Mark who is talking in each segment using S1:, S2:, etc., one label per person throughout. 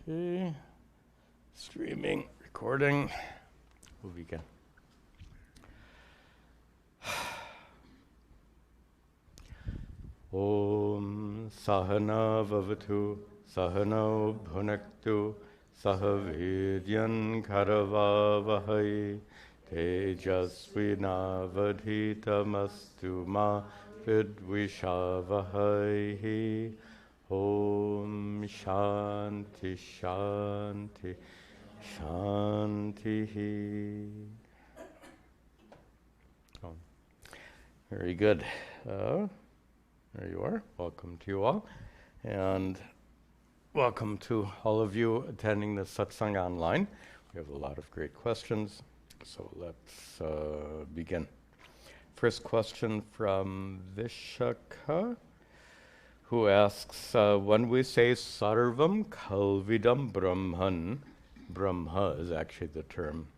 S1: Okay. Streaming, recording. We'll begin. Om Sahana Vavatu Sahano Bhunaktu Sahavidyan Karavavahai Tejasvinavadhitamastu ma vidvishavahai. Om Shanti Shanti Shanti. Oh, very good. There you are. Welcome to you all. And welcome to all of you attending the Satsang online. We have a lot of great questions, so let's begin. First question from Vishaka, who asks, when we say sarvam khalvidam Brahman, Brahma is actually the term,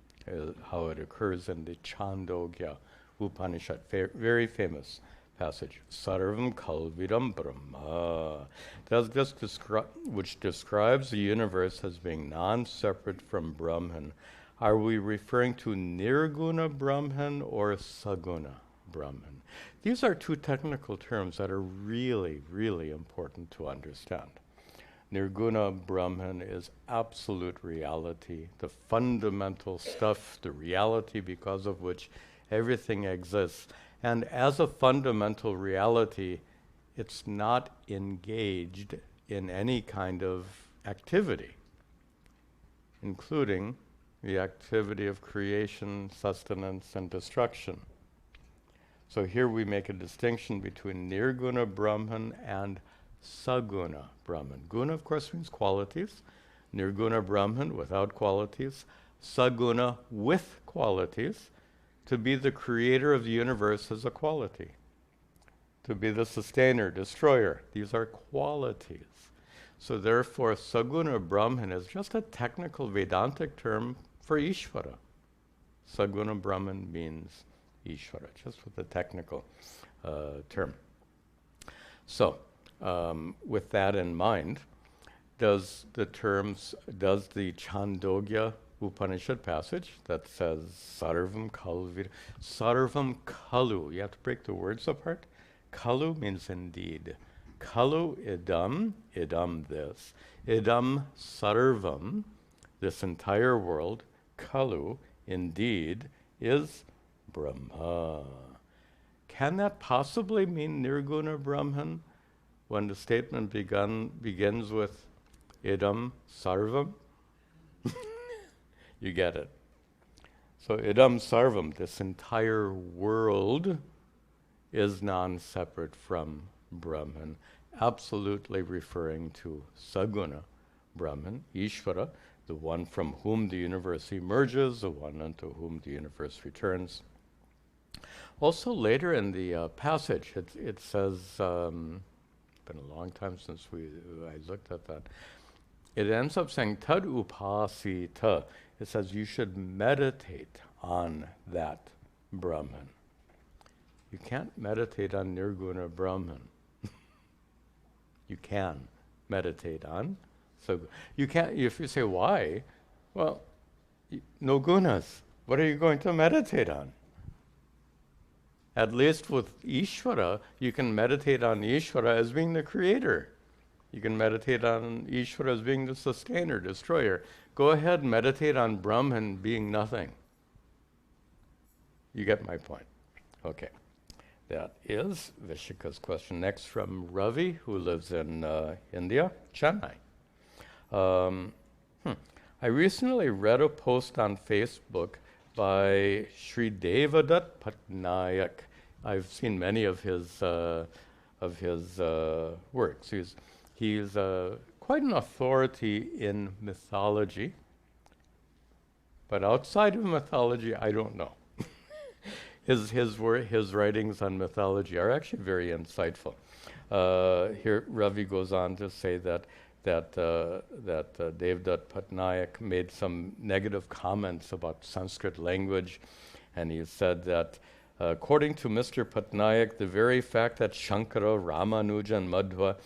S1: how it occurs in the Chandogya Upanishad, very famous passage, sarvam khalvidam Brahma, which describes the universe as being non-separate from Brahman. Are we referring to nirguna Brahman or saguna Brahman? These are two technical terms that are really, really important to understand. Nirguna Brahman is absolute reality, the fundamental stuff, the reality because of which everything exists. And as a fundamental reality, it's not engaged in any kind of activity, including the activity of creation, sustenance, and destruction. So here we make a distinction between nirguna Brahman and saguna Brahman. Guna, of course, means qualities. Nirguna Brahman, without qualities. Saguna, with qualities. To be the creator of the universe is a quality. To be the sustainer, destroyer, these are qualities. So therefore, saguna Brahman is just a technical Vedantic term for Ishvara. Saguna Brahman means Ishvara, just with a technical term. So, with that in mind, does the Chandogya Upanishad passage that says sarvam kalu, you have to break the words apart. Kalu means indeed. Kalu idam this. Idam sarvam, this entire world, kalu, indeed, is Brahma. Can that possibly mean nirguna Brahman when the statement begins with idam sarvam? You get it. So idam sarvam, this entire world, is non-separate from Brahman, absolutely referring to saguna Brahman, Ishvara, the one from whom the universe emerges, the one unto whom the universe returns. Also later in the passage, it says, it's been a long time since I looked at that, it ends up saying, tad upasita. It says you should meditate on that Brahman. You can't meditate on nirguna Brahman. You can meditate on. So you can't, if you say why, well, no gunas. What are you going to meditate on? At least with Ishvara, you can meditate on Ishvara as being the creator. You can meditate on Ishvara as being the sustainer, destroyer. Go ahead and meditate on Brahman being nothing. You get my point. Okay. That is Vishika's question. Next from Ravi, who lives in India, Chennai. I recently read a post on Facebook by Sri Devadat Patnaik. I've seen many of his works. He's quite an authority in mythology, but outside of mythology, I don't know. His writings on mythology are actually very insightful. Here, Ravi goes on to say that Devdutt Patnaik made some negative comments about Sanskrit language, and he said that According to Mr. Patnaik, the very fact that Shankara, Ramanuja, and Madhva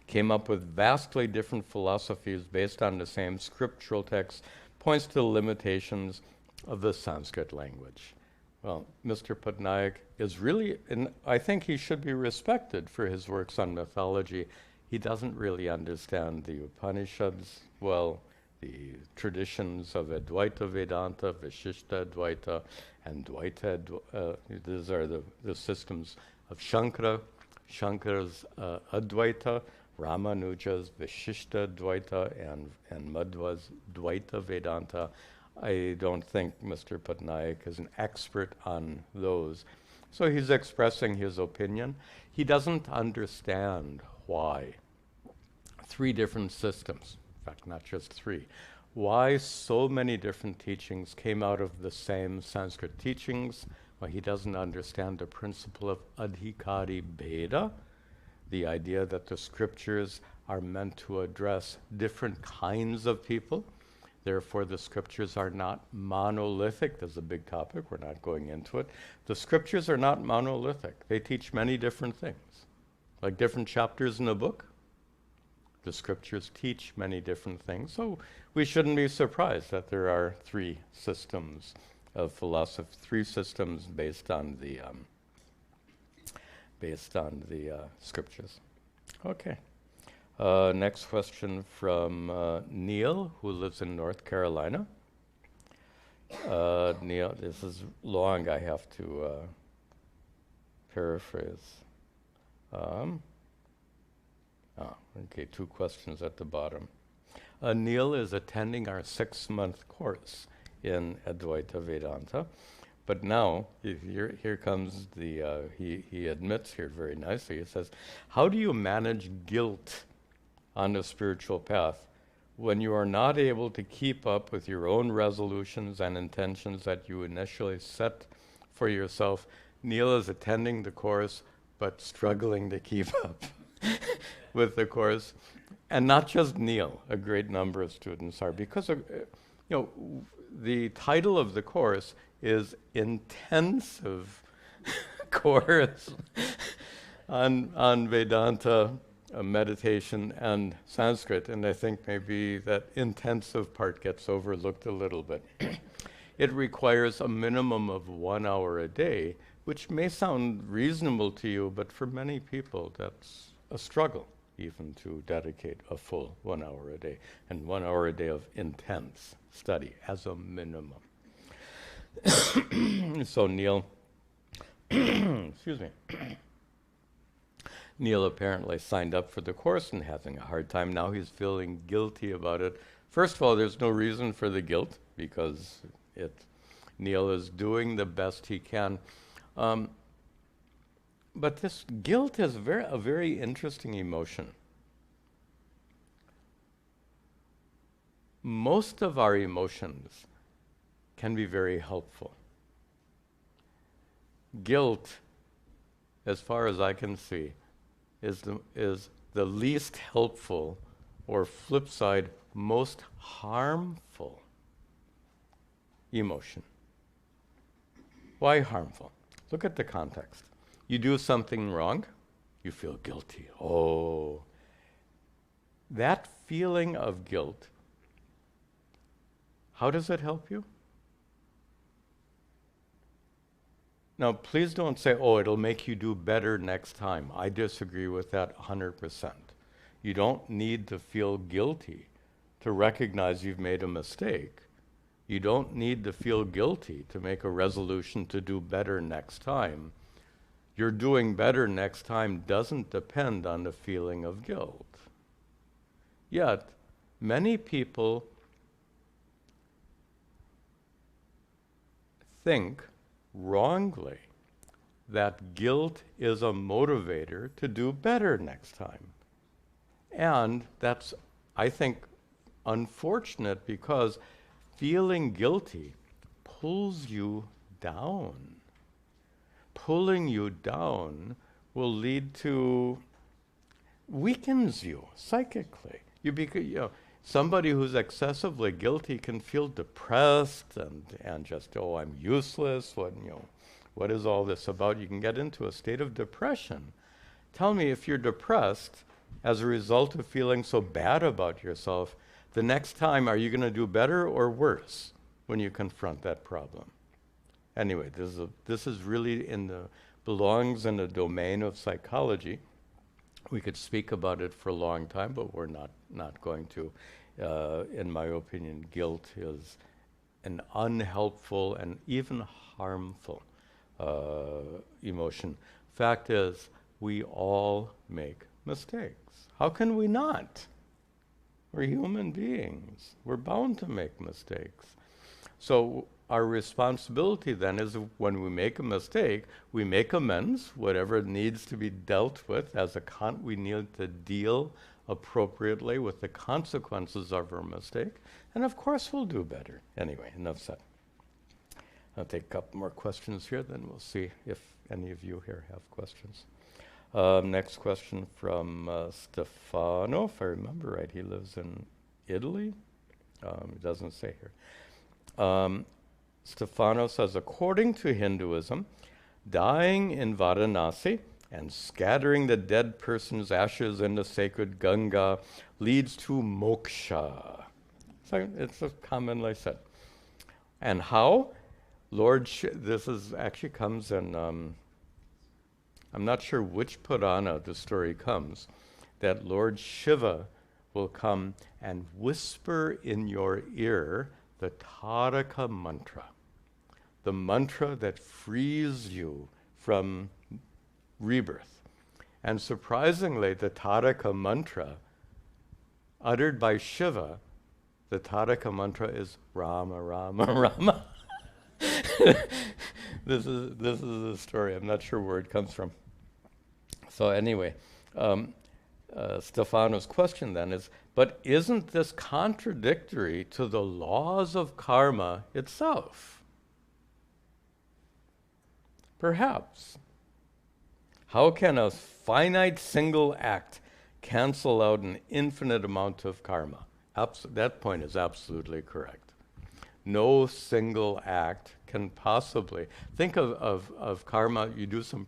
S1: came up with vastly different philosophies based on the same scriptural texts points to the limitations of the Sanskrit language. Well, Mr. Patnaik is really, and I think he should be respected for his works on mythology. He doesn't really understand the Upanishads well, the traditions of Advaita Vedanta, Vishishta Advaita, and Dvaita. These are the systems of Shankara, Shankara's Advaita, Ramanuja's Vishishta Advaita, and Madhva's Dvaita Vedanta. I don't think Mr. Patnaik is an expert on those. So he's expressing his opinion. He doesn't understand why 3 different systems, in fact, not just 3, why so many different teachings came out of the same Sanskrit teachings. Well, he doesn't understand the principle of adhikari bheda, the idea that the scriptures are meant to address different kinds of people. Therefore, the scriptures are not monolithic. There's a big topic. We're not going into it. The scriptures are not monolithic. They teach many different things. Like different chapters in a book, the scriptures teach many different things. So we shouldn't be surprised that there are 3 systems of philosophy, 3 systems based on the scriptures. Okay. Next question from Neil, who lives in North Carolina. Neil, this is long. I have to paraphrase. Okay, 2 questions at the bottom. Neil is attending our 6-month course in Advaita Vedanta. But now, here comes the, he admits here very nicely, he says, how do you manage guilt on the spiritual path when you are not able to keep up with your own resolutions and intentions that you initially set for yourself? Neil is attending the course, but struggling to keep up with the course. And not just Neil, a great number of students are, because of, the title of the course is Intensive Course on Vedanta, meditation, and Sanskrit. And I think maybe that intensive part gets overlooked a little bit. It requires a minimum of 1 hour a day, which may sound reasonable to you, but for many people that's a struggle even to dedicate a full 1 hour a day, and 1 hour a day of intense study as a minimum. So Neil, excuse me, Neil apparently signed up for the course and having a hard time. Now he's feeling guilty about it. First of all, there's no reason for the guilt because Neil is doing the best he can. But this guilt is a very interesting emotion. Most of our emotions can be very helpful. Guilt, as far as I can see, is the least helpful, or flip side, most harmful emotion. Why harmful? Look at the context. You do something wrong, you feel guilty. Oh, that feeling of guilt, how does it help you? Now, please don't say, oh, it'll make you do better next time. I disagree with that 100%. You don't need to feel guilty to recognize you've made a mistake. You don't need to feel guilty to make a resolution to do better next time. Your doing better next time doesn't depend on the feeling of guilt. Yet, many people think wrongly that guilt is a motivator to do better next time. And that's, I think, unfortunate because feeling guilty pulls you down. Pulling you down will lead to, weakens you psychically. Somebody who's excessively guilty can feel depressed and just, oh, I'm useless. What is all this about? You can get into a state of depression. Tell me, if you're depressed as a result of feeling so bad about yourself, the next time, are you going to do better or worse when you confront that problem? Anyway, this is really belongs in the domain of psychology. We could speak about it for a long time, but we're not going to. In my opinion, guilt is an unhelpful and even harmful emotion. Fact is, we all make mistakes. How can we not? We're human beings. We're bound to make mistakes. So our responsibility then is, when we make a mistake, we make amends, whatever needs to be dealt with. We need to deal appropriately with the consequences of our mistake, and of course we'll do better. Anyway, enough said. I'll take a couple more questions here, then we'll see if any of you here have questions. Next question from Stefano, if I remember right. He lives in Italy. It doesn't say here. Stefano says, according to Hinduism, dying in Varanasi and scattering the dead person's ashes in the sacred Ganga leads to moksha. So it's commonly said. And how? This actually comes in, I'm not sure which Purana the story comes, that Lord Shiva will come and whisper in your ear the Taraka mantra, the mantra that frees you from rebirth. And surprisingly, the Taraka mantra, uttered by Shiva, the Taraka mantra is Rama, Rama, Rama. This is a story. I'm not sure where it comes from. So anyway, Stefano's question then is, but isn't this contradictory to the laws of karma itself? Perhaps. How can a finite single act cancel out an infinite amount of karma? That point is absolutely correct. No single act can possibly. Think of karma. You do some,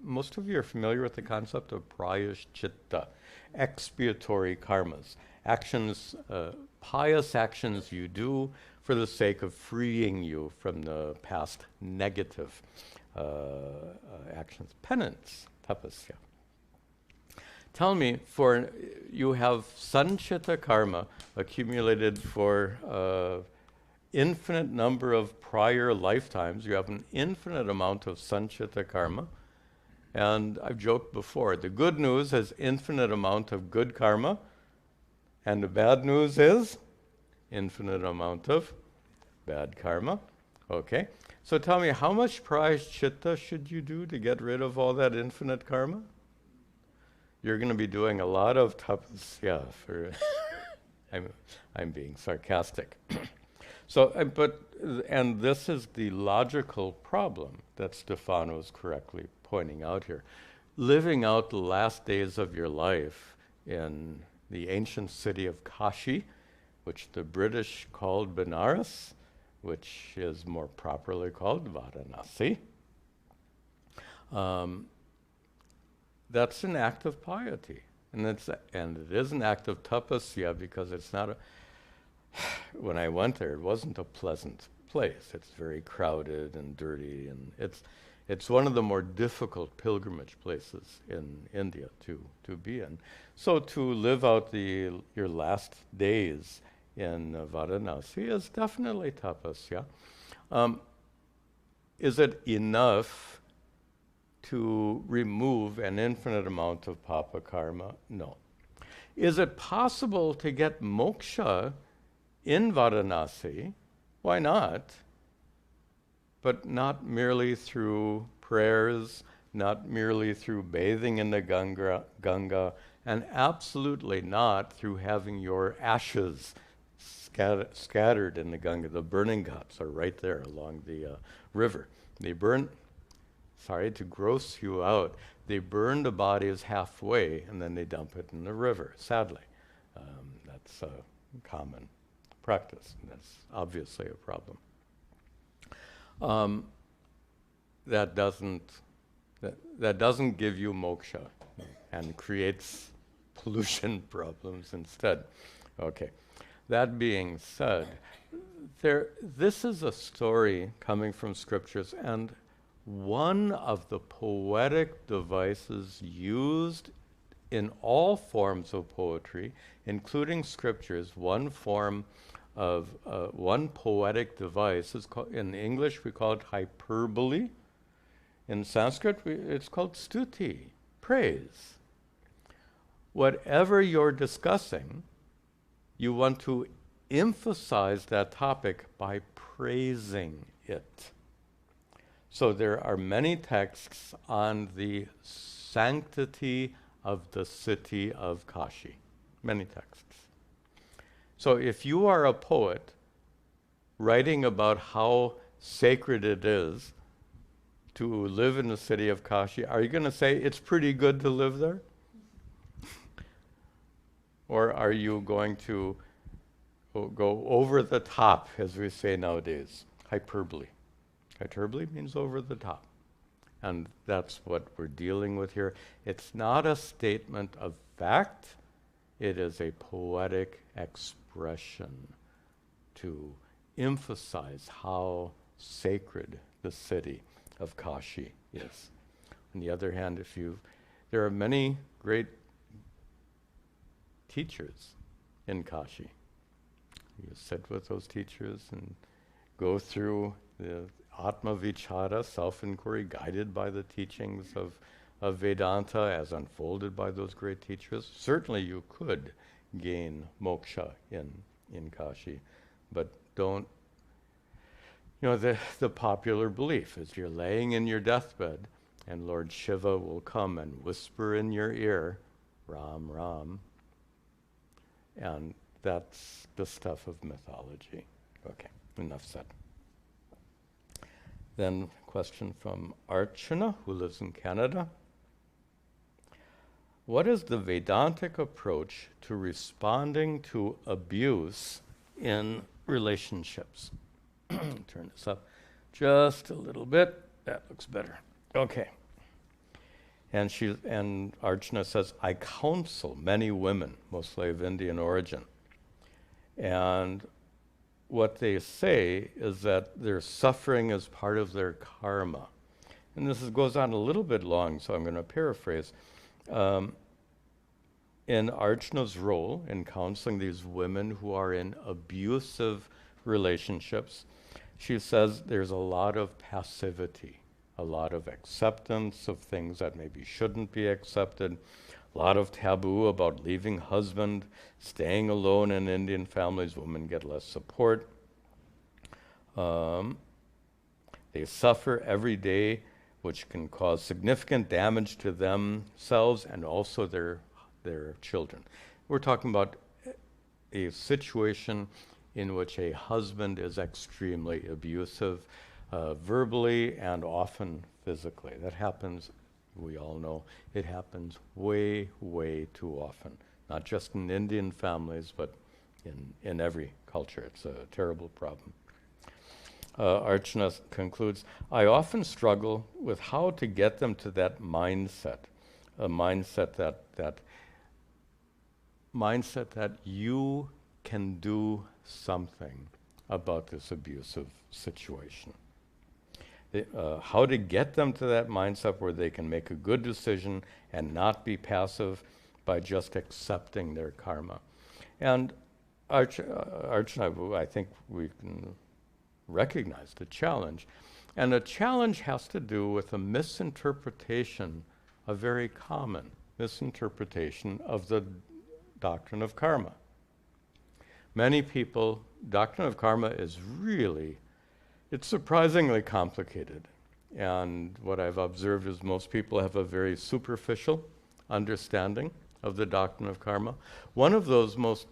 S1: most of you are familiar with the concept of prayashchitta, expiatory karmas, actions, pious actions you do for the sake of freeing you from the past negative actions. Penance, tapasya. Tell me, you have sanchita karma accumulated for infinite number of prior lifetimes. You have an infinite amount of sanchita karma. And I've joked before, the good news is infinite amount of good karma, and the bad news is infinite amount of bad karma. Okay, so tell me, how much prayashchitta should you do to get rid of all that infinite karma? You're going to be doing a lot of tapasya for I'm being sarcastic. So, and this is the logical problem that Stefano is correctly pointing out here. Living out the last days of your life in the ancient city of Kashi, which the British called Benares, which is more properly called Varanasi, that's an act of piety. And it is an act of tapasya, because it's not when I went there, it wasn't a pleasant place. It's very crowded and dirty, and it's one of the more difficult pilgrimage places in India to be in. So to live out your last days in Varanasi is definitely tapasya. Is it enough to remove an infinite amount of papa karma? No. Is it possible to get moksha in Varanasi? Why not? But not merely through prayers, not merely through bathing in the Ganga, and absolutely not through having your ashes scattered in the Ganga. The burning ghats are right there along the river. They burn, sorry to gross you out, they burn the bodies halfway and then they dump it in the river, sadly. That's a common practice, and that's obviously a problem. that doesn't that doesn't give you moksha and creates pollution problems instead. Okay. That being said, this is a story coming from scriptures, and one of the poetic devices used in all forms of poetry, including scriptures, one poetic device is called, in English we call it hyperbole. In Sanskrit it's called stuti, praise. Whatever you're discussing, you want to emphasize that topic by praising it. So there are many texts on the sanctity of the city of Kashi. Many texts. So if you are a poet writing about how sacred it is to live in the city of Kashi, are you going to say it's pretty good to live there? Or are you going to go over the top, as we say nowadays? Hyperbole. Hyperbole means over the top. And that's what we're dealing with here. It's not a statement of fact. It is a poetic expression to emphasize how sacred the city of Kashi is. On the other hand, there are many great teachers in Kashi. You sit with those teachers and go through the atma vichara, self-inquiry, guided by the teachings of Vedanta as unfolded by those great teachers. Certainly you could gain moksha in Kashi, but don't, the popular belief is you're laying in your deathbed and Lord Shiva will come and whisper in your ear, Ram, Ram, and that's the stuff of mythology. Okay, enough said. Then question from Archana, who lives in Canada. What is the Vedantic approach to responding to abuse in relationships? Turn this up just a little bit. That looks better. Okay. And Archana says, I counsel many women, mostly of Indian origin. And what they say is that their suffering is part of their karma. And this goes on a little bit long, so I'm going to paraphrase. In Archana's role in counseling these women who are in abusive relationships, she says there's a lot of passivity, a lot of acceptance of things that maybe shouldn't be accepted, a lot of taboo about leaving husband, staying alone in Indian families. Women get less support. They suffer every day, which can cause significant damage to themselves and also their children. We're talking about a situation in which a husband is extremely abusive, verbally and often physically. That happens, we all know, it happens way, way too often. Not just in Indian families, but in every culture. It's a terrible problem. Archana concludes, I often struggle with how to get them to that mindset, a mindset that you can do something about this abusive situation. How to get them to that mindset where they can make a good decision and not be passive by just accepting their karma. And Archana, I think we can recognize the challenge. And the challenge has to do with a misinterpretation, a very common misinterpretation of the doctrine of karma. Many people, doctrine of karma is really, it's surprisingly complicated. And what I've observed is most people have a very superficial understanding of the doctrine of karma. One of those most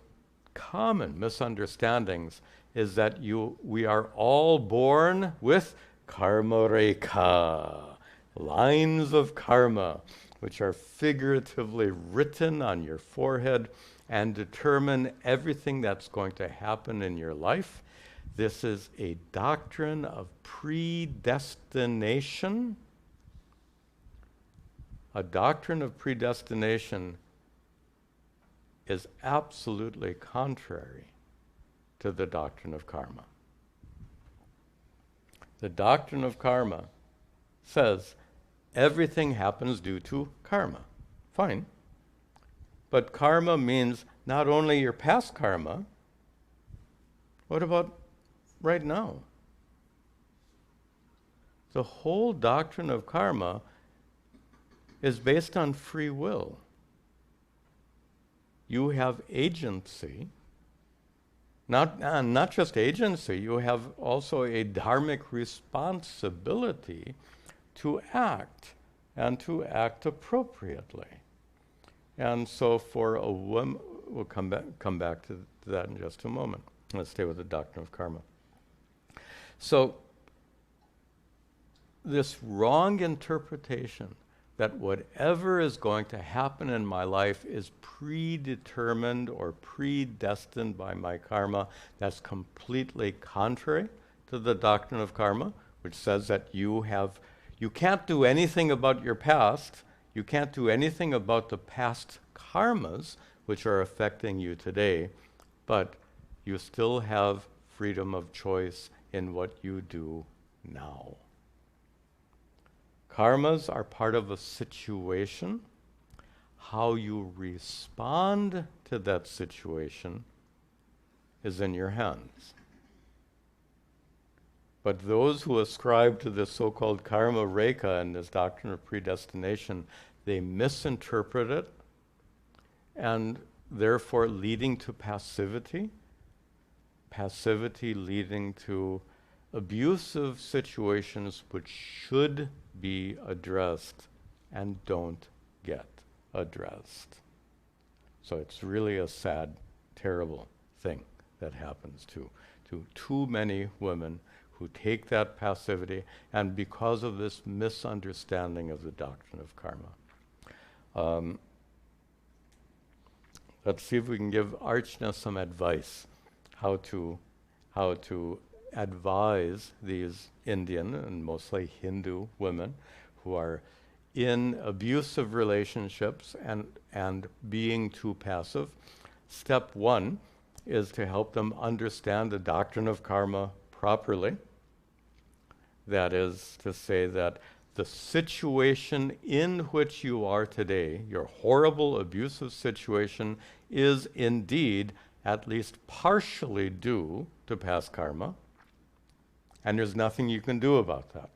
S1: common misunderstandings is that we are all born with karma rekha, lines of karma, which are figuratively written on your forehead and determine everything that's going to happen in your life. This is a doctrine of predestination. A doctrine of predestination is absolutely contrary to the doctrine of karma. The doctrine of karma says everything happens due to karma. Fine. But karma means not only your past karma, what about right now? The whole doctrine of karma is based on free will. You have agency, not just agency, you have also a dharmic responsibility to act, and to act appropriately. And so for a woman, we'll come back to that in just a moment. Let's stay with the doctrine of karma. So this wrong interpretation that whatever is going to happen in my life is predetermined or predestined by my karma, that's completely contrary to the doctrine of karma, which says that you can't do anything about your past, you can't do anything about the past karmas which are affecting you today, but you still have freedom of choice in what you do now. Karmas are part of a situation. How you respond to that situation is in your hands. But those who ascribe to this so-called karma rekha and this doctrine of predestination, they misinterpret it, and therefore leading to passivity leading to abusive situations which should be addressed and don't get addressed. So it's really a sad, terrible thing that happens to too many women who take that passivity, and because of this misunderstanding of the doctrine of karma. Let's see if we can give Archana some advice how to advise these Indian and mostly Hindu women who are in abusive relationships and being too passive. Step one is to help them understand the doctrine of karma properly. That is to say that the situation in which you are today, your horrible abusive situation, is indeed at least partially due to past karma, and there's nothing you can do about that.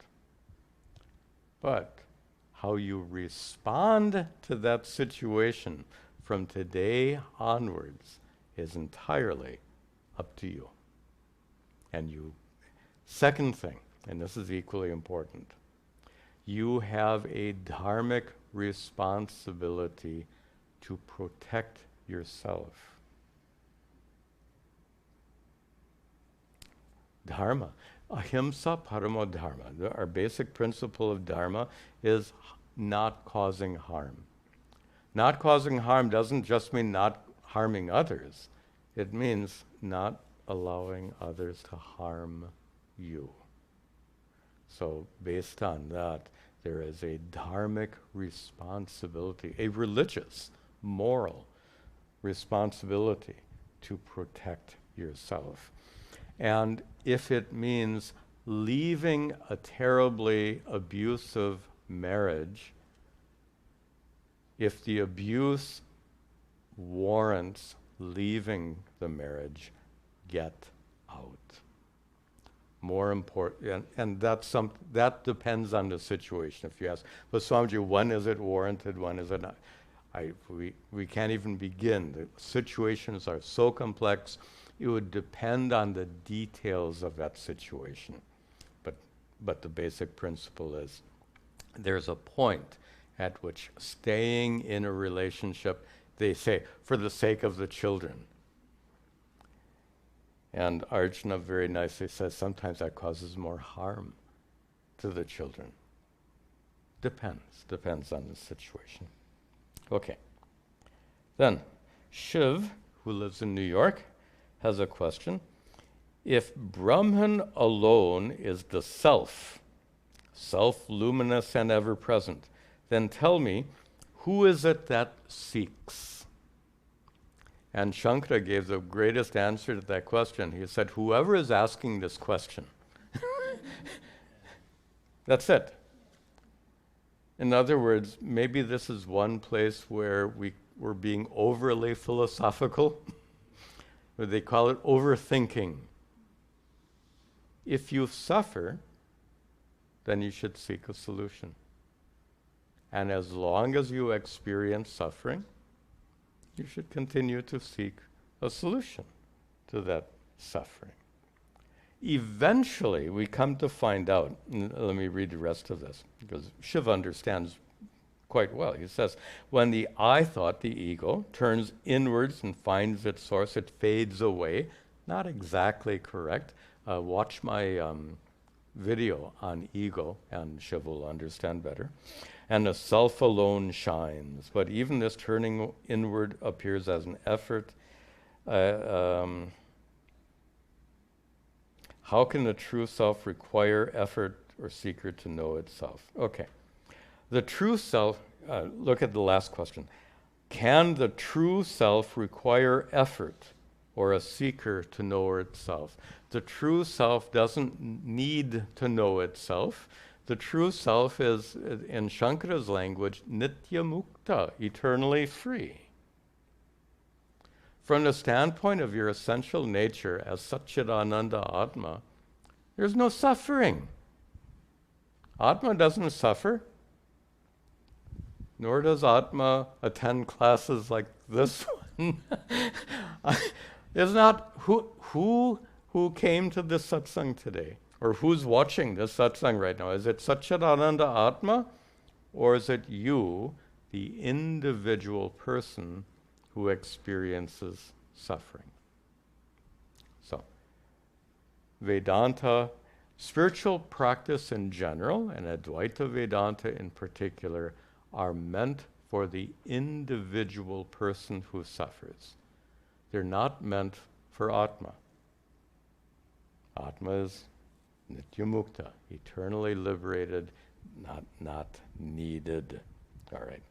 S1: But how you respond to that situation from today onwards is entirely up to you. And second thing, and this is equally important, you have a dharmic responsibility to protect yourself. Dharma. Ahimsa paramo dharma. Our basic principle of dharma is not causing harm. Not causing harm doesn't just mean not harming others. It means not allowing others to harm you. So based on that, there is a dharmic responsibility, a religious, moral responsibility to protect yourself. And if it means leaving a terribly abusive marriage, if the abuse warrants leaving the marriage, get out. More important, and that depends on the situation. If you ask, well, Swamiji, when is it warranted, when is it not? We can't even begin. The situations are so complex. It would depend on the details of that situation. But the basic principle is there's a point at which staying in a relationship, they say, for the sake of the children. And Arjuna very nicely says sometimes that causes more harm to the children. Depends on the situation. Okay. Then, Shiv, who lives in New York, has a question. If Brahman alone is the self, self-luminous and ever-present, then tell me, who is it that seeks? And Shankara gave the greatest answer to that question. He said, whoever is asking this question. That's it. In other words, maybe this is one place where we're being overly philosophical. They call it overthinking. If you suffer, then you should seek a solution. And as long as you experience suffering, you should continue to seek a solution to that suffering. Eventually, we come to find out, let me read the rest of this, because Shiva understands quite well. He says, when the I thought, the ego, turns inwards and finds its source, it fades away. Not exactly correct. Watch my video on ego, and Shiva will understand better. And the self alone shines. But even this turning inward appears as an effort. How can the true self require effort or seeker to know itself? Okay. The true self, look at the last question. Can the true self require effort or a seeker to know itself? The true self doesn't need to know itself. The true self is, in Shankara's language, nitya mukta, eternally free. From the standpoint of your essential nature as Satchidananda Atma, there's no suffering. Atma doesn't suffer, nor does Atma attend classes like this one. It's not who came to this satsang today, or who's watching this satsang right now. Is it Satchidananda Atma, or is it you, the individual person who experiences suffering? So, Vedanta, spiritual practice in general, and Advaita Vedanta in particular, are meant for the individual person who suffers. They're not meant for Atma. Atma is Nityamukta, eternally liberated, not needed. All right.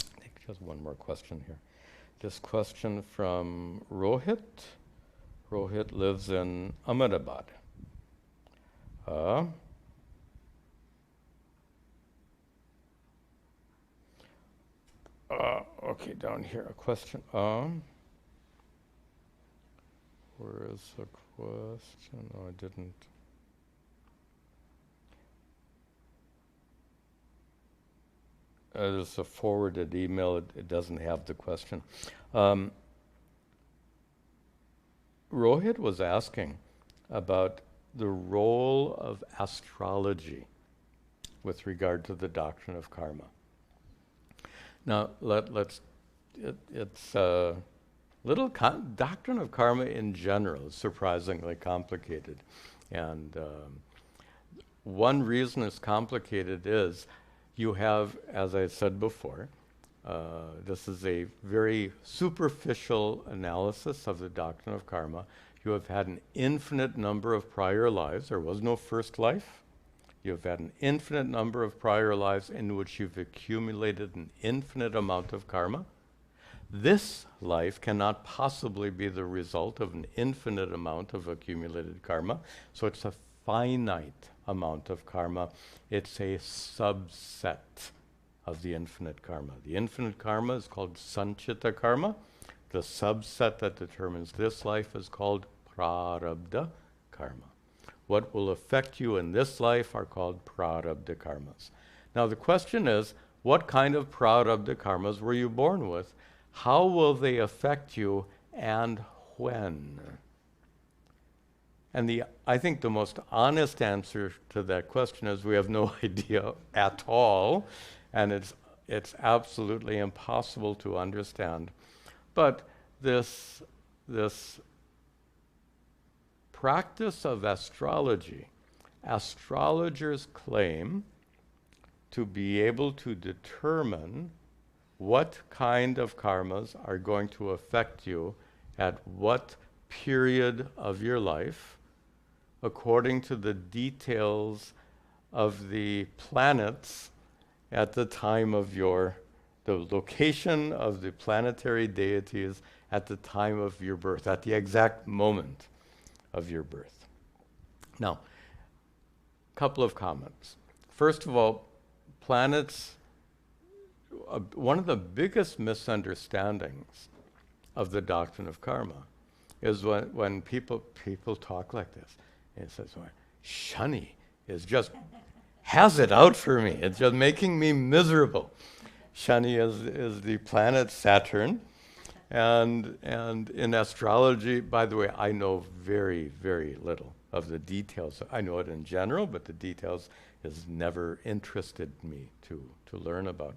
S1: I think just one more question here. This question from Rohit. Rohit lives in Ahmedabad. Okay, down here, a question. Where is the question? Oh, I didn't. There's a forwarded email. It doesn't have the question. Rohit was asking about the role of astrology with regard to the doctrine of karma. Now, it's doctrine of karma in general is surprisingly complicated. And one reason it's complicated is you have, as I said before, this is a very superficial analysis of the doctrine of karma. You have had an infinite number of prior lives. There was no first life. You have had an infinite number of prior lives in which you've accumulated an infinite amount of karma. This life cannot possibly be the result of an infinite amount of accumulated karma. So it's a finite amount of karma. It's a subset of the infinite karma. The infinite karma is called sanchita karma. The subset that determines this life is called prarabdha karma. What will affect you in this life are called prarabdha karmas. Now the question is, what kind of prarabdha karmas were you born with? How will they affect you, and when? And I think the most honest answer to that question is we have no idea at all, and it's absolutely impossible to understand. But this practice of astrology, astrologers claim to be able to determine what kind of karmas are going to affect you at what period of your life, according to the details of the planets at the time of the location of the planetary deities at the time of your birth, at the exact moment of your birth. Now, a couple of comments. First of all, planets, one of the biggest misunderstandings of the doctrine of karma is when people talk like this. It says, well, Shani is just has it out for me. It's just making me miserable. Shani is the planet Saturn. And in astrology, by the way, I know very, very little of the details. I know it in general, but the details has never interested me to learn about.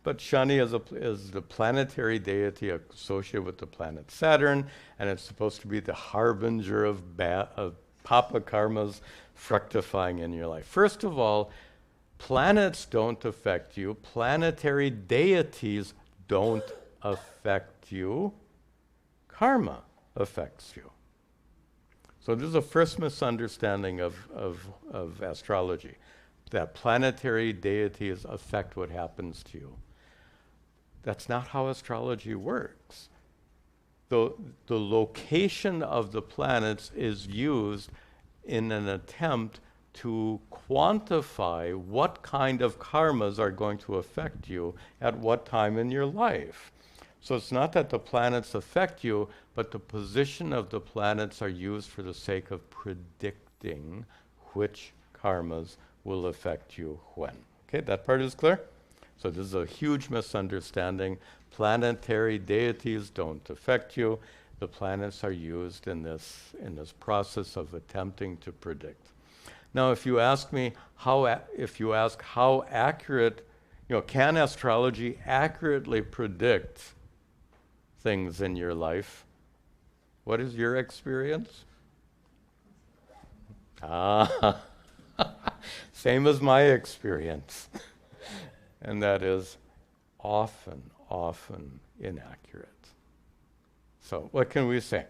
S1: But Shani is the planetary deity associated with the planet Saturn, and it's supposed to be the harbinger of papa karmas fructifying in your life. First of all, planets don't affect you. Planetary deities don't affect you. Karma affects you. So this is the first misunderstanding of astrology, that planetary deities affect what happens to you. That's not how astrology works. The location of the planets is used in an attempt to quantify what kind of karmas are going to affect you at what time in your life. So it's not that the planets affect you, but the position of the planets are used for the sake of predicting which karmas will affect you when. Okay, that part is clear? So this is a huge misunderstanding. Planetary deities don't affect you. The planets are used in this process of attempting to predict. Now, if you ask me how accurate, can astrology accurately predict things in your life? What is your experience? Same as my experience. And that is often inaccurate. So what can we say?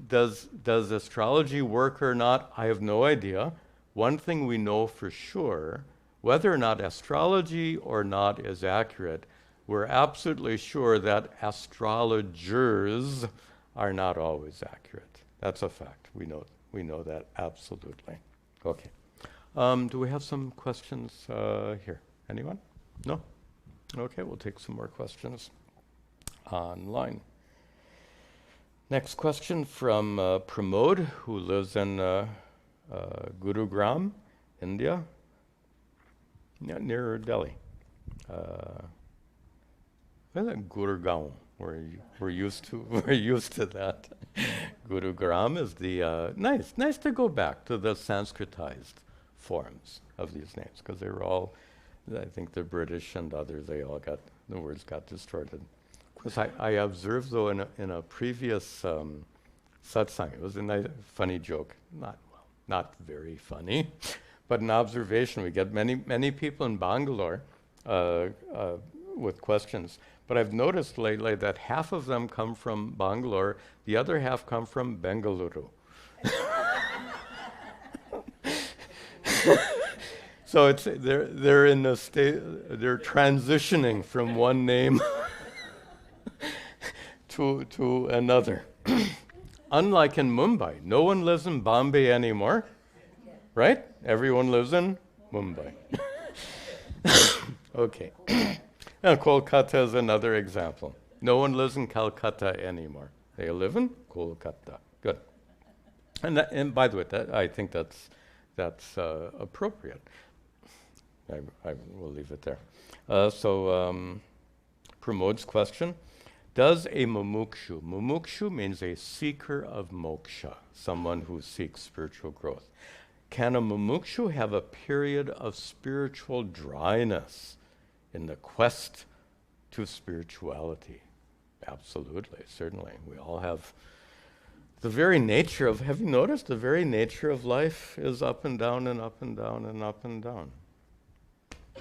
S1: Does astrology work or not? I have no idea. One thing we know for sure, whether or not astrology or not is accurate, we're absolutely sure that astrologers are not always accurate. That's a fact. We know that absolutely. Okay. Do we have some questions here? Anyone? No? Okay, we'll take some more questions online. Next question from Pramod, who lives in Gurugram, India, near Delhi. Gurgaon. We're used to that. Gurugram is the nice to go back to the Sanskritized forms of these names, because they were all, I think the British and others, the words got distorted. Of course, I observed though in a previous satsang, it was a nice, funny joke, not very funny, but an observation. We get many people in Bangalore with questions, but I've noticed lately that half of them come from Bangalore, the other half come from Bengaluru. So it's they're in a state, they're transitioning from one name to another. Unlike in Mumbai, no one lives in Bombay anymore, right? Everyone lives in Mumbai. Okay. Now, Kolkata is another example. No one lives in Calcutta anymore. They live in Kolkata. Good. And by the way, I think that's appropriate. I will leave it there. Pramod's question, does a mumukshu means a seeker of moksha, someone who seeks spiritual growth. Can a mumukshu have a period of spiritual dryness in the quest to spirituality? Absolutely, certainly. We all have the very nature of, have you noticed the very nature of life is up and down and up and down and up and down.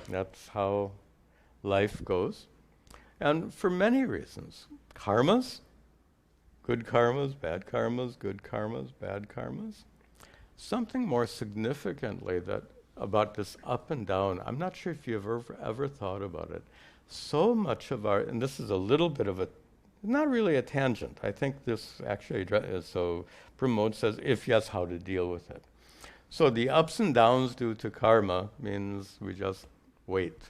S1: That's how life goes. And for many reasons. Karmas, good karmas, bad karmas, good karmas, bad karmas. something more significantly that about this up and down, I'm not sure if you've ever thought about it. So much of our, and this is a little bit of a, not really a tangent. I think this actually so promotes as, if yes, how to deal with it. So the ups and downs due to karma means we just wait.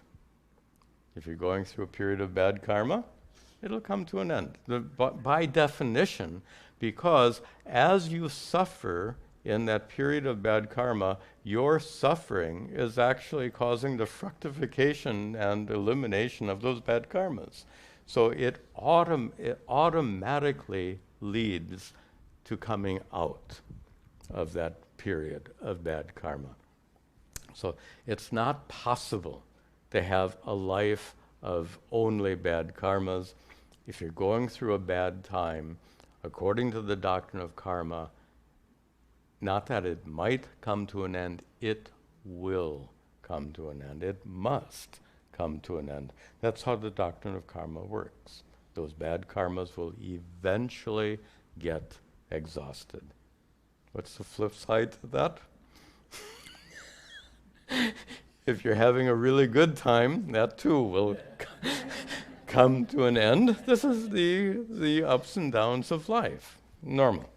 S1: If you're going through a period of bad karma, it'll come to an end. By definition, because as you suffer in that period of bad karma, your suffering is actually causing the fructification and elimination of those bad karmas. So it automatically leads to coming out of that period of bad karma. So it's not possible to have a life of only bad karmas. If you're going through a bad time, according to the doctrine of karma, not that it might come to an end, it will come to an end. It must come to an end. That's how the doctrine of karma works. Those bad karmas will eventually get exhausted. What's the flip side to that? If you're having a really good time, that too will come to an end. This is the ups and downs of life, normal.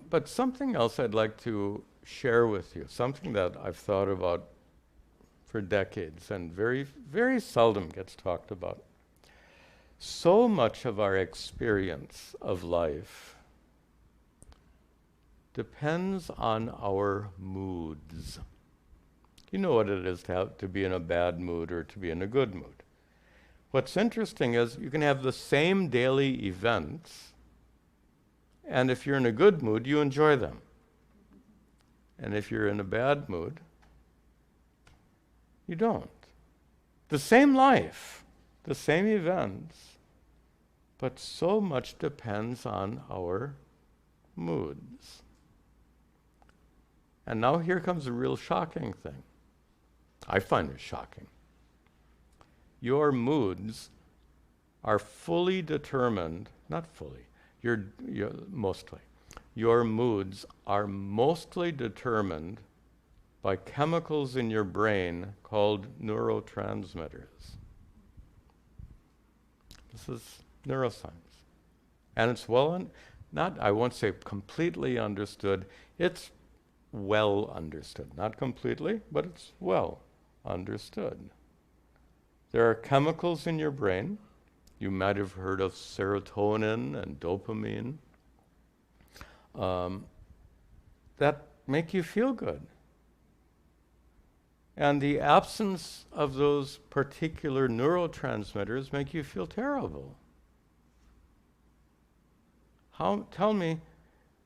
S1: But something else I'd like to share with you, something that I've thought about for decades and very, very seldom gets talked about. So much of our experience of life depends on our moods. You know what it is to be in a bad mood or to be in a good mood. What's interesting is you can have the same daily events, and if you're in a good mood, you enjoy them. And if you're in a bad mood, you don't. The same life, the same events, but so much depends on our moods. And now here comes a real shocking thing. I find it shocking. Your moods are fully determined, not fully, mostly. Your moods are mostly determined by chemicals in your brain called neurotransmitters. This is neuroscience. And it's I won't say completely understood, it's well understood. Not completely, but it's well understood. There are chemicals in your brain. You might have heard of serotonin and dopamine that make you feel good. And the absence of those particular neurotransmitters make you feel terrible. Tell me,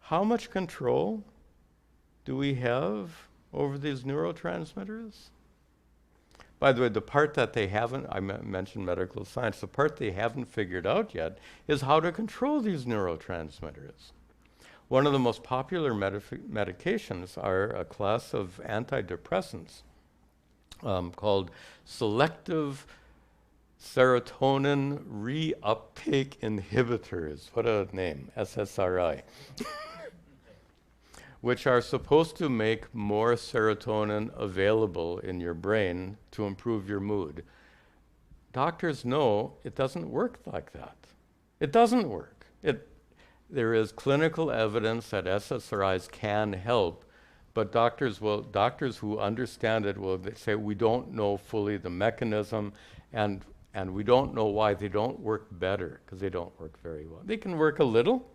S1: how much control do we have over these neurotransmitters? By the way, the part that they haven't, I mentioned medical science, the part they haven't figured out yet is how to control these neurotransmitters. One of the most popular medications are a class of antidepressants called selective serotonin reuptake inhibitors. What a name, SSRI. Which are supposed to make more serotonin available in your brain to improve your mood. Doctors know it doesn't work like that. It doesn't work. There is clinical evidence that SSRIs can help, but doctors who understand it will say we don't know fully the mechanism, and we don't know why they don't work better, because they don't work very well. They can work a little,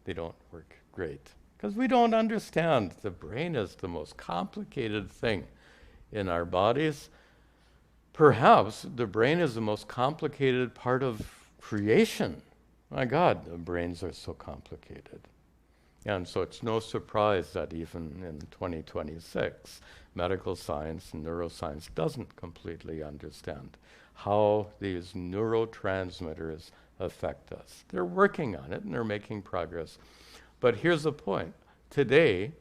S1: they don't work great. Because we don't understand. The brain is the most complicated thing in our bodies. Perhaps the brain is the most complicated part of creation. My God, the brains are so complicated. And so it's no surprise that even in 2026, medical science and neuroscience doesn't completely understand how these neurotransmitters affect us. They're working on it and they're making progress. But here's the point. Today,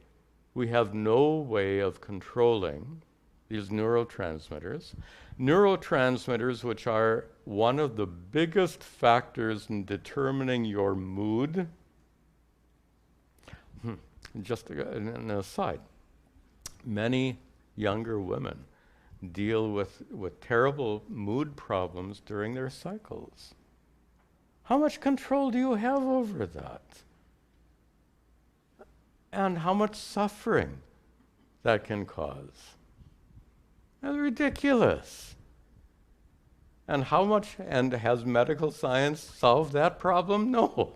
S1: we have no way of controlling these neurotransmitters. Neurotransmitters, which are one of the biggest factors in determining your mood. just an aside, many younger women deal with terrible mood problems during their cycles. How much control do you have over that? And how much suffering that can cause? That's ridiculous. And how much, and has medical science solved that problem? No.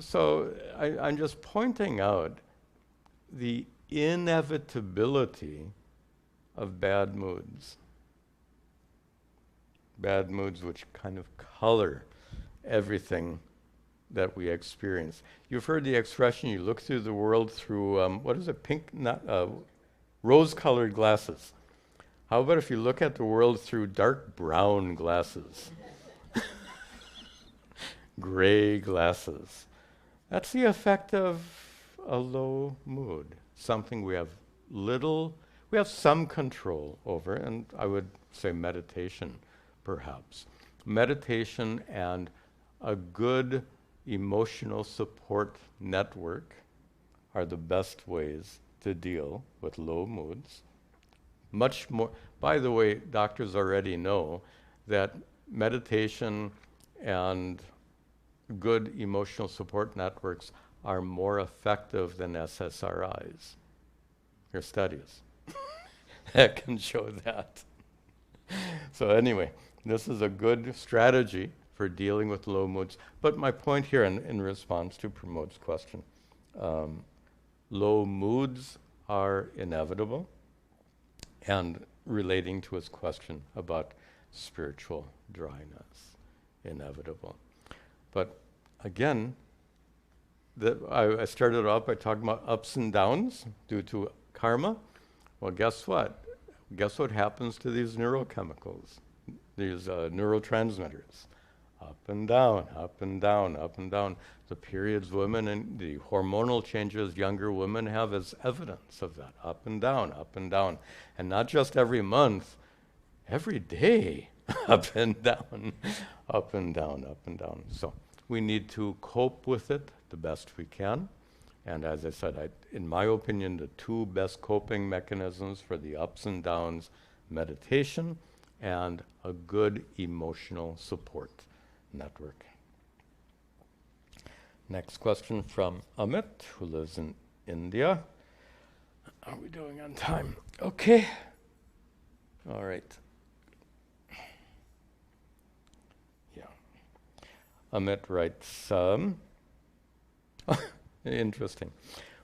S1: So I'm just pointing out the inevitability of bad moods. Bad moods which kind of color everything that we experience. You've heard the expression, you look through the world through, rose-colored glasses. How about if you look at the world through dark brown glasses? Gray glasses. That's the effect of a low mood, something we have some control over, and I would say meditation, perhaps. Meditation and a good emotional support network are the best ways to deal with low moods. Much more, by the way, doctors already know that meditation and good emotional support networks are more effective than SSRIs. There are studies that can show that. So anyway, this is a good strategy for dealing with low moods. But my point here in response to Pramod's question, low moods are inevitable, and relating to his question about spiritual dryness, inevitable. But again, I started off by talking about ups and downs due to karma. Well, guess what? Guess what happens to these neurochemicals, these neurotransmitters? Up and down, up and down, up and down. The periods women and the hormonal changes younger women have is evidence of that. Up and down, up and down. And not just every month, every day. Up and down, up and down, up and down. So we need to cope with it the best we can. And as I said, in my opinion, the two best coping mechanisms for the ups and downs, meditation and a good emotional support network. Next question from Amit, who lives in India. Are we doing on time? Okay. All right. Yeah. Amit writes, interesting.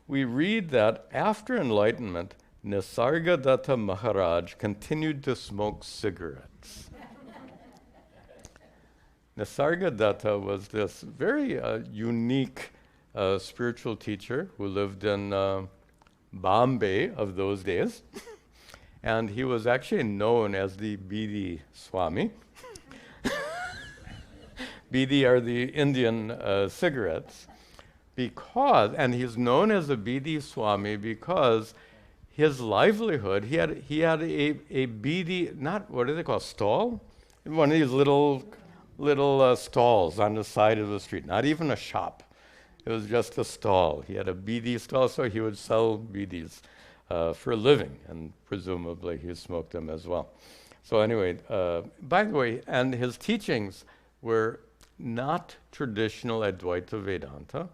S1: We read that after enlightenment, Nisargadutta Maharaj continued to smoke cigarettes. Nisargadatta was this very unique spiritual teacher who lived in Bombay of those days. And he was actually known as the Bidi Swami. Bidi are the Indian cigarettes. And he's known as a Bidi Swami because his livelihood, he had a Bidi, not, what do they call, stall? One of these little stalls on the side of the street, not even a shop. It was just a stall. He had a bidi stall, so he would sell bidis for a living, and presumably he smoked them as well. So anyway, by the way, and his teachings were not traditional Advaita Vedanta,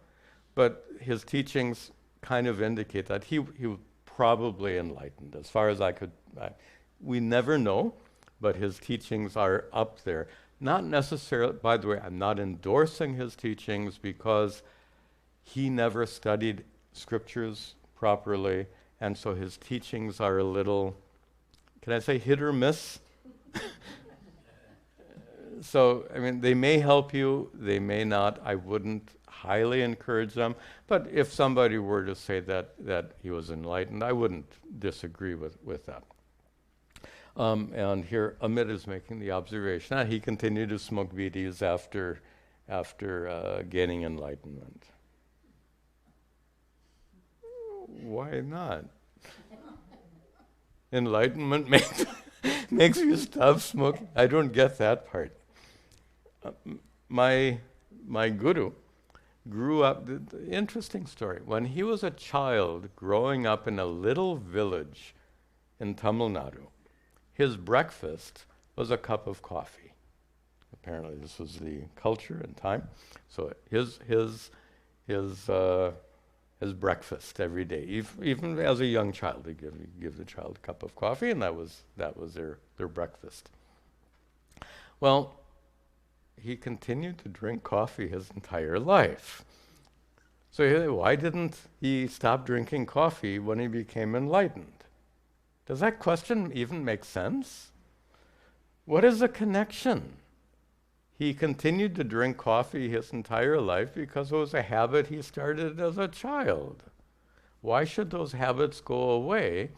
S1: but his teachings kind of indicate that he was probably enlightened, as far as I could. We never know, but his teachings are up there. Not necessarily, by the way, I'm not endorsing his teachings because he never studied scriptures properly, and so his teachings are a little, can I say hit or miss? So, I mean, they may help you, they may not. I wouldn't highly encourage them, but if somebody were to say that he was enlightened, I wouldn't disagree with that. And here Amit is making the observation that he continued to smoke bidis after gaining enlightenment. Why not? Enlightenment makes you stop smoking. I don't get that part. My guru grew up, the interesting story, when he was a child growing up in a little village in Tamil Nadu, his breakfast was a cup of coffee. Apparently this was the culture and time. So his breakfast every day, even as a young child, they give the child a cup of coffee, and that was their breakfast. Well, he continued to drink coffee his entire life. So why didn't he stop drinking coffee when he became enlightened? Does that question even make sense? What is the connection? He continued to drink coffee his entire life because it was a habit he started as a child. Why should those habits go away?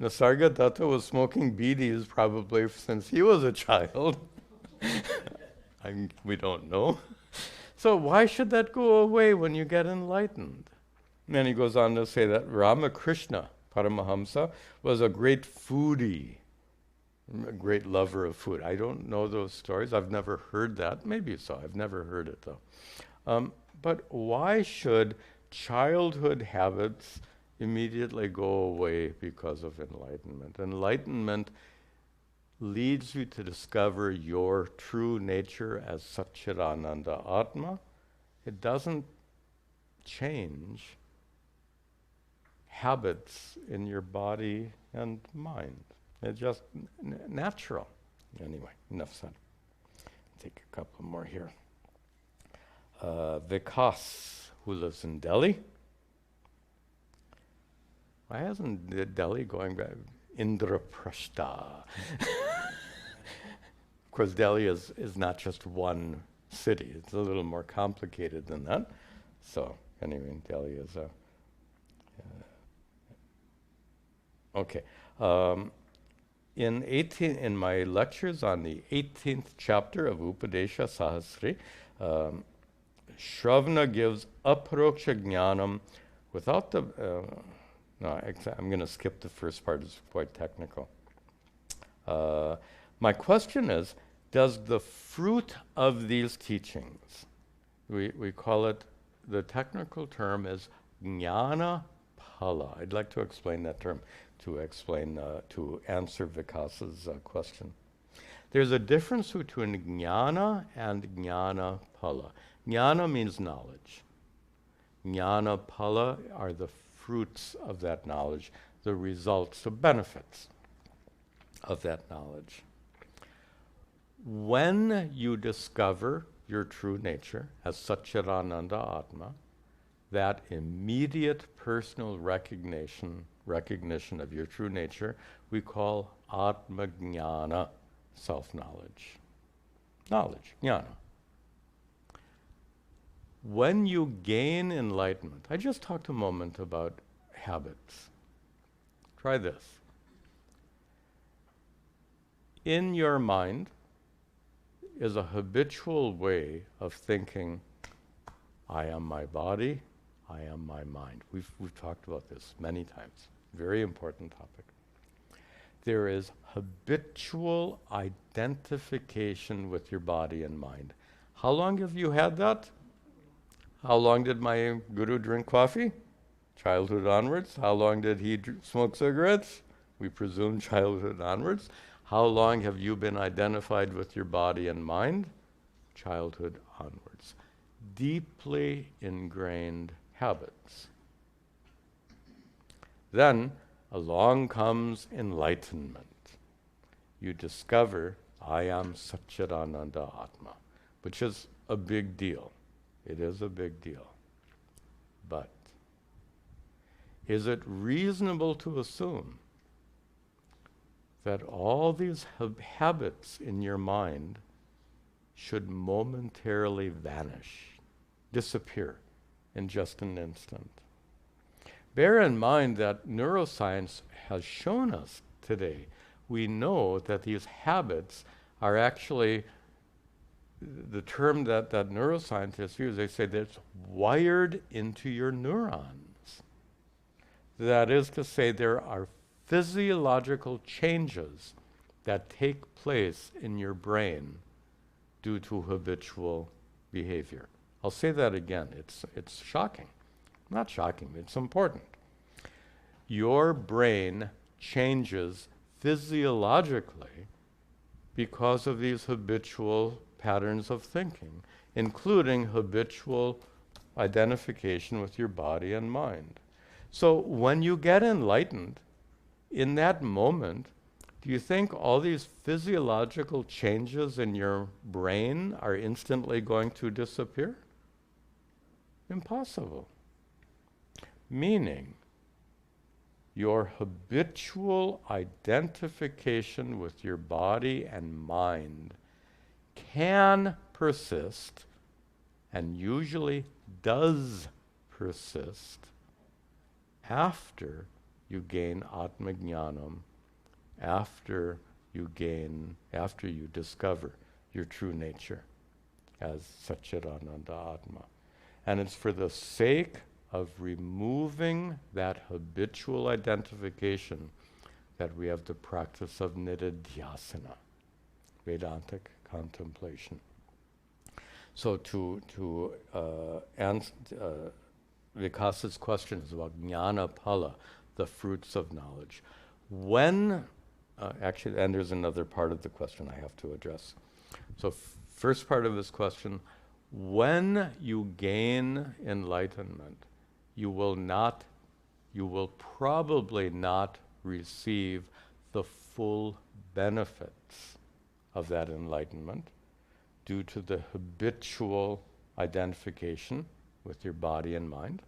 S1: Nisargadutta was smoking bidis probably since he was a child. We don't know. So why should that go away when you get enlightened? And then he goes on to say that Ramakrishna Paramahamsa was a great foodie, a great lover of food. I don't know those stories. I've never heard that. Maybe so. I've never heard it, though. But why should childhood habits immediately go away because of enlightenment? Enlightenment leads you to discover your true nature as Satchidananda Atma. It doesn't change habits in your body and mind. It's just natural. Anyway, enough said. Take a couple more here. Vikas, who lives in Delhi. Why hasn't Delhi going back? Indraprashta. Of course, Delhi is not just one city. It's a little more complicated than that. So anyway, Delhi is a... okay. In my lectures on the 18th chapter of Upadesha Sahasri, Shravana gives aparoksha jnanam without the... I'm going to skip the first part. It's quite technical. My question is, does the fruit of these teachings, we call it, the technical term is jnana phala. I'd like to explain that term to answer Vikas's question. There's a difference between jnana and jnana phala. Jnana means knowledge. Jnana phala are the fruits of that knowledge, the results, the benefits of that knowledge. When you discover your true nature as Satchidananda Atma, that immediate personal recognition of your true nature, we call Atma Jnana, self-knowledge. Knowledge, jnana. When you gain enlightenment, I just talked a moment about habits. Try this. In your mind is a habitual way of thinking, I am my body, I am my mind. We've talked about this many times. Very important topic. There is habitual identification with your body and mind. How long have you had that? How long did my guru drink coffee? Childhood onwards. How long did he smoke cigarettes? We presume childhood onwards. How long have you been identified with your body and mind? Childhood onwards. Deeply ingrained habits. Then along comes enlightenment. You discover, I am Satchidananda Atma, which is a big deal. It is a big deal. But is it reasonable to assume that all these habits in your mind should momentarily vanish, disappear in just an instant? Bear in mind that neuroscience has shown us today, we know that these habits are actually, the term that neuroscientists use, they say that it's wired into your neurons. That is to say, there are physiological changes that take place in your brain due to habitual behavior. I'll say that again. It's shocking. Not shocking, it's important. Your brain changes physiologically because of these habitual patterns of thinking, including habitual identification with your body and mind. So when you get enlightened, in that moment, do you think all these physiological changes in your brain are instantly going to disappear? Impossible. Meaning, your habitual identification with your body and mind can persist, and usually does persist, after you gain atma jnanam, after you discover your true nature as Satchidananda Atma. And it's for the sake of removing that habitual identification that we have the practice of nididhyasana, Vedantic contemplation. So to answer Vikasa's question is about jnana phala, the fruits of knowledge. When, actually, and there's another part of the question I have to address. So first part of this question, when you gain enlightenment, you will probably not receive the full benefits of that enlightenment due to the habitual identification with your body and mind.